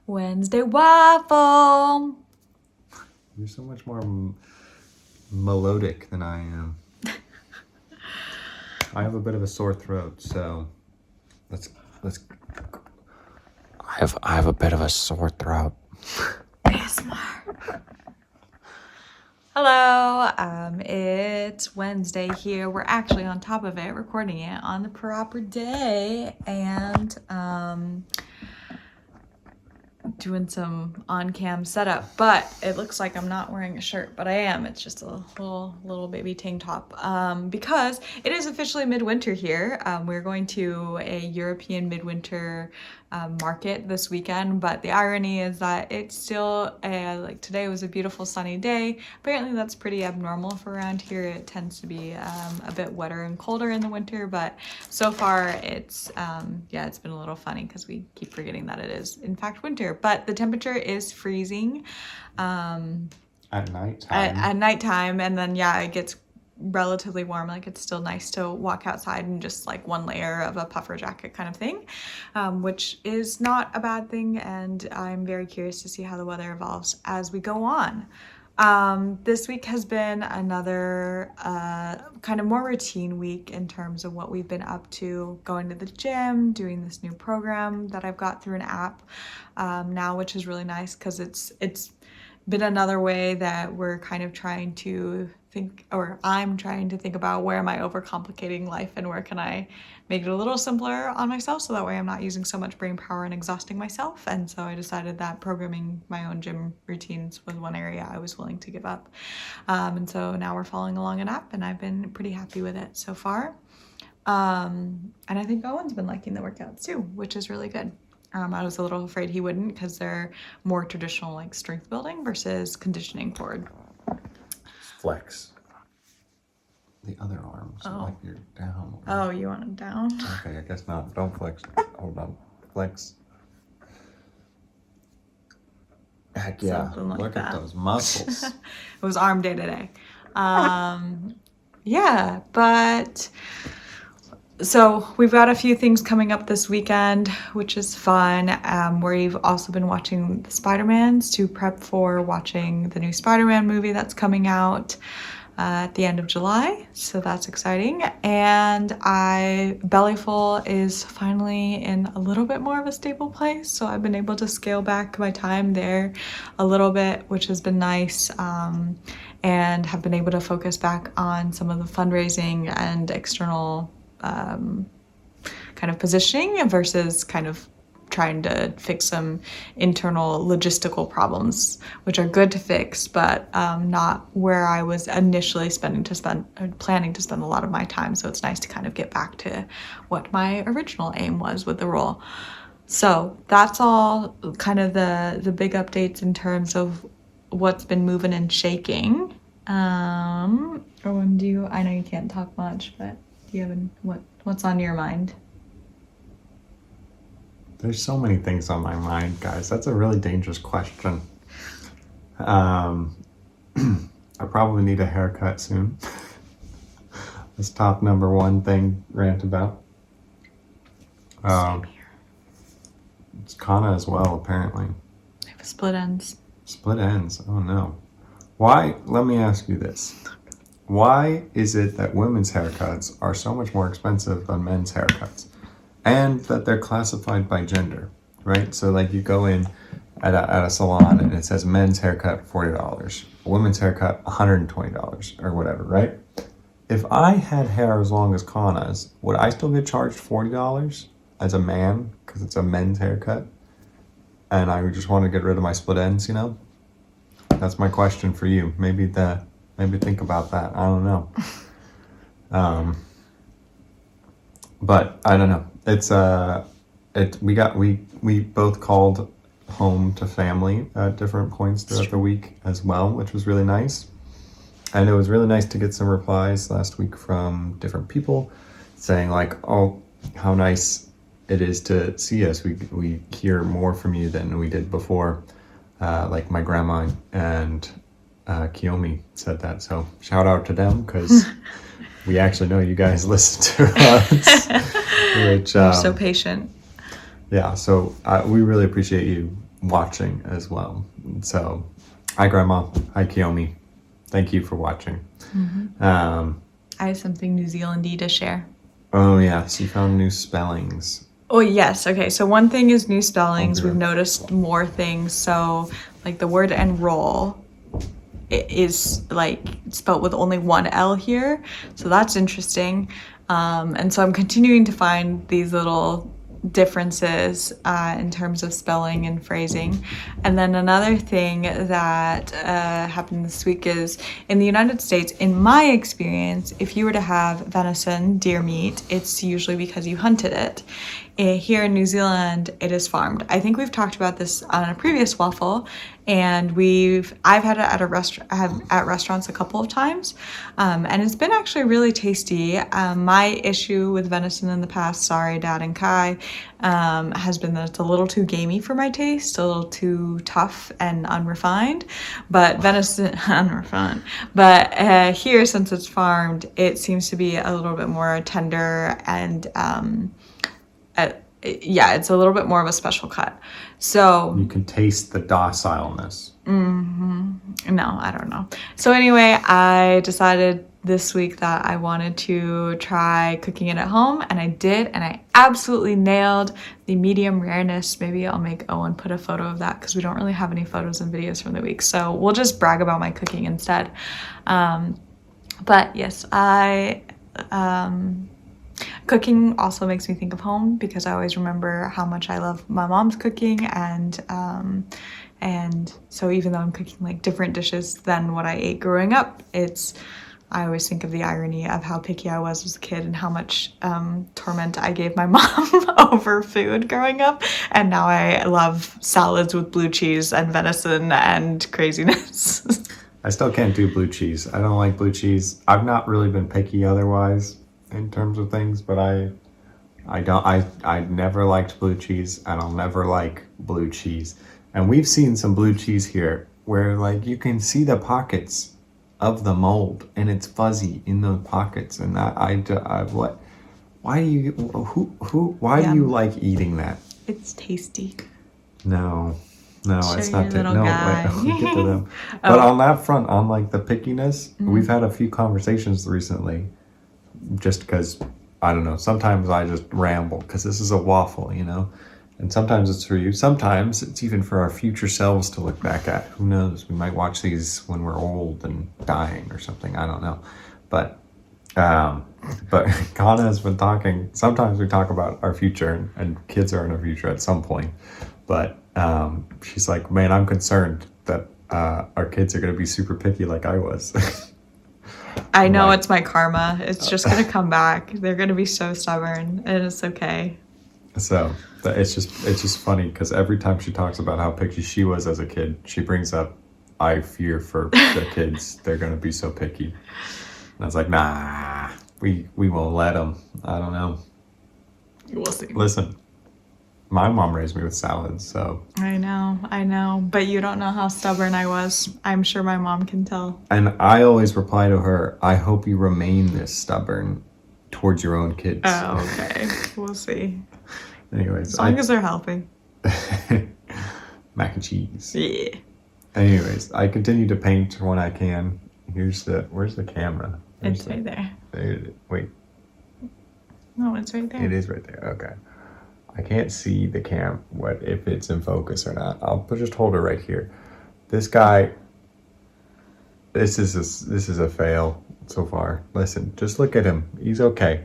Wednesday Waffle. You're so much more melodic than I am. I have a bit of a sore throat, so let's. I have a bit of a sore throat. ASMR. Hello, it's Wednesday here. We're actually on top of it, recording it on the proper day, and doing some on-cam setup, but it looks like I'm not wearing a shirt, but I am. It's just a little baby tank top, because it is officially midwinter here. We're going to a European midwinter market this weekend, but the irony is that it's still like today was a beautiful sunny day. Apparently that's pretty abnormal for around here. It tends to be a bit wetter and colder in the winter, but so far it's yeah, it's been a little funny because we keep forgetting that it is in fact winter, but the temperature is freezing At nighttime. at nighttime, and then yeah, it gets relatively warm. Like it's still nice to walk outside in just like one layer of a puffer jacket kind of thing, which is not a bad thing, and I'm very curious to see how the weather evolves as we go on. This week has been another kind of more routine week in terms of what we've been up to, going to the gym, doing this new program that I've got through an app now, which is really nice because it's been another way that we're kind of trying to think, or I'm trying to think about where am I overcomplicating life and where can I make it a little simpler on myself so that way I'm not using so much brain power and exhausting myself. And so I decided that programming my own gym routines was one area I was willing to give up. And so now we're following along an app, and I've been pretty happy with it so far. And I think Owen's been liking the workouts too, which is really good. I was a little afraid he wouldn't because they're more traditional, like strength building versus conditioning forward. Flex the other arm, so like you're down. Oh, you want it down? Okay, I guess not. Don't flex. Hold on. Flex. Heck yeah. Like Look that. at those muscles. It was arm day today. Yeah, but so we've got a few things coming up this weekend, which is fun. We've also been watching the Spider-Mans to prep for watching the new Spider-Man movie that's coming out at the end of July, so that's exciting. And Bellyful is finally in a little bit more of a stable place, so I've been able to scale back my time there a little bit, which has been nice, and have been able to focus back on some of the fundraising and external kind of positioning versus kind of trying to fix some internal logistical problems, which are good to fix, but not where I was initially planning to spend a lot of my time. So it's nice to kind of get back to what my original aim was with the role. So that's all kind of the big updates in terms of what's been moving and shaking. Owen, I know you can't talk much, but do you have what's on your mind? There's so many things on my mind, guys. That's a really dangerous question. I probably need a haircut soon. That's top number one thing rant about. It's Kana as well, apparently. I have split ends. Split ends? Oh no. Why? Let me ask you this. Why is it that women's haircuts are so much more expensive than men's haircuts? And that they're classified by gender, right? So like you go in at a salon and it says men's haircut $40, women's haircut $120 or whatever, right? If I had hair as long as Kana's, would I still get charged $40 as a man because it's a men's haircut? And I just want to get rid of my split ends, you know? That's my question for you. Maybe think about that. I don't know. But I don't know. It's we both called home to family at different points throughout the week as well, which was really nice. And it was really nice to get some replies last week from different people saying like, oh, how nice it is to see us. We hear more from you than we did before. Like my grandma and Kiyomi said that. So shout out to them because we actually know you guys listen to us. Which, You're so patient. Yeah, so we really appreciate you watching as well. So, hi, Grandma. Hi, Kiyomi. Thank you for watching. I have something New Zealandy to share. Oh, yes. You found new spellings. Oh, yes. Okay, so one thing is new spellings. Okay. We've noticed more things. So, like the word enroll, it is like spelled with only one L here. So that's interesting. And so I'm continuing to find these little differences in terms of spelling and phrasing. And then another thing that happened this week is in the United States, in my experience, if you were to have venison, deer meat, it's usually because you hunted it. Here in New Zealand, it is farmed. I think we've talked about this on a previous Waffle, and I've had it at a restaurant, at restaurants a couple of times, and it's been actually really tasty. My issue with venison in the past, sorry, Dad and Kai, has been that it's a little too gamey for my taste, a little too tough and unrefined. But venison, unrefined. But here, since it's farmed, it seems to be a little bit more tender and yeah, it's a little bit more of a special cut. So You can taste the docileness. no, I don't know. So anyway, I decided this week that I wanted to try cooking it at home, and I did, and I absolutely nailed the medium rareness. Maybe I'll make Owen put a photo of that because we don't really have any photos and videos from the week. So we'll just brag about my cooking instead. But yes, cooking also makes me think of home because I always remember how much I love my mom's cooking, and so even though I'm cooking like different dishes than what I ate growing up, I always think of the irony of how picky I was as a kid and how much torment I gave my mom over food growing up, and now I love salads with blue cheese and venison and craziness. I still can't do blue cheese. I don't like blue cheese. I've not really been picky otherwise in terms of things, but I never liked blue cheese, and I'll never like blue cheese. And we've seen some blue cheese here where like you can see the pockets of the mold and it's fuzzy in the pockets, and what? Why do you why do you like eating that? It's tasty. No, Show it's your not. little No, guy. wait, we'll get to them. But on that front, on like the pickiness, we've had a few conversations recently. Just because, I don't know, sometimes I just ramble because this is a waffle, you know? And sometimes it's for you. Sometimes it's even for our future selves to look back at. Who knows? We might watch these when we're old and dying or something. I don't know. But Kana has been talking. Sometimes we talk about our future, and kids are in our future at some point. But she's like, man, I'm concerned that our kids are going to be super picky like I was. I know it's my karma. It's just gonna come back. They're gonna be so stubborn, and it's okay. So it's just funny because every time she talks about how picky she was as a kid, she brings up, I fear for the kids. They're gonna be so picky. And I was like, nah, we won't let them. I don't know. We'll see. Listen, my mom raised me with salads, so. I know. But you don't know how stubborn I was. I'm sure my mom can tell. And I always reply to her, I hope you remain this stubborn towards your own kids. Oh, okay. We'll see. Anyways. As long as they're helping. Mac and cheese. Yeah. Anyways, I continue to paint when I can. Where's the camera? It's right there. Wait. No, it's right there. It is right there. Okay. I can't see the if it's in focus or not. I'll just hold it right here. This guy, this is a fail so far. Listen, just look at him. He's okay.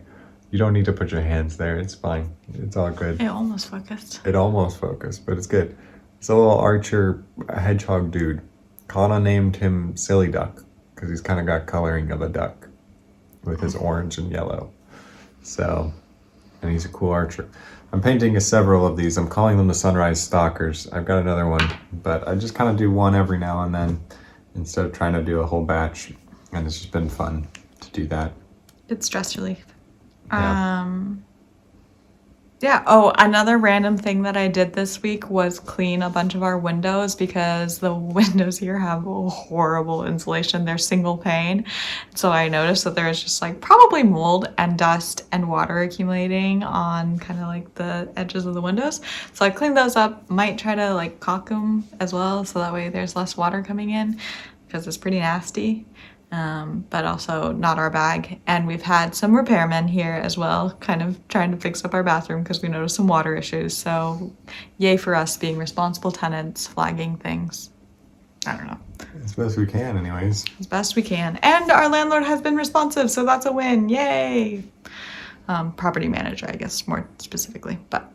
You don't need to put your hands there. It's fine. It's all good. It almost focused. It almost focused, but it's good. It's a little archer hedgehog dude. Kana named him Silly Duck because he's kind of got coloring of a duck with his orange and yellow. So, and he's a cool archer. I'm painting several of these. I'm calling them the Sunrise Stalkers. I've got another one, but I just kind of do one every now and then instead of trying to do a whole batch. And it's just been fun to do that. It's stress relief. Yeah. Yeah. Oh, another random thing that I did this week was clean a bunch of our windows because the windows here have horrible insulation. They're single pane. So I noticed that there was just like probably mold and dust and water accumulating on kind of like the edges of the windows. So I cleaned those up. Might try to like caulk them as well so that way there's less water coming in because it's pretty nasty. But also not our bag. And we've had some repairmen here as well, kind of trying to fix up our bathroom because we noticed some water issues. So, yay for us being responsible tenants, flagging things. I don't know. As best we can, anyways. As best we can. And our landlord has been responsive, so that's a win. Yay! Property manager, I guess, more specifically. But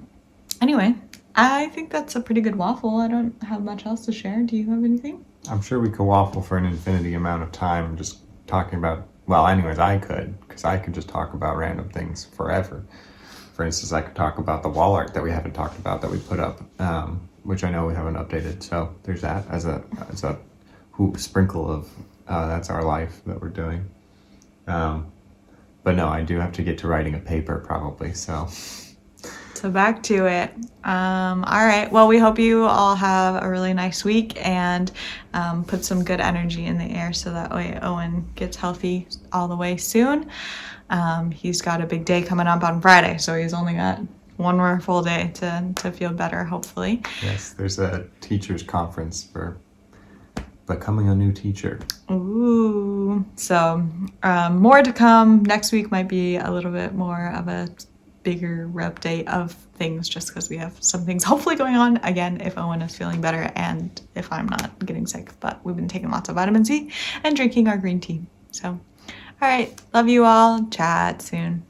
anyway, I think that's a pretty good waffle. I don't have much else to share. Do you have anything? I'm sure we could waffle for an infinity amount of time just talking about, well, anyways, I could, because I could just talk about random things forever. For instance, I could talk about the wall art that we haven't talked about that we put up, which I know we haven't updated. So there's that as a sprinkle of that's our life that we're doing. But no, I do have to get to writing a paper probably, so. So back to it. All right. Well, we hope you all have a really nice week and put some good energy in the air so that way Owen gets healthy all the way soon. He's got a big day coming up on Friday, so he's only got one more full day to feel better, hopefully. Yes, there's a teacher's conference for becoming a new teacher. Ooh. So more to come. Next week might be a little bit more of a bigger update of things just because we have some things hopefully going on again if Owen is feeling better and if I'm not getting sick. But we've been taking lots of vitamin C and drinking our green tea. So, all right. Love you all. Chat soon.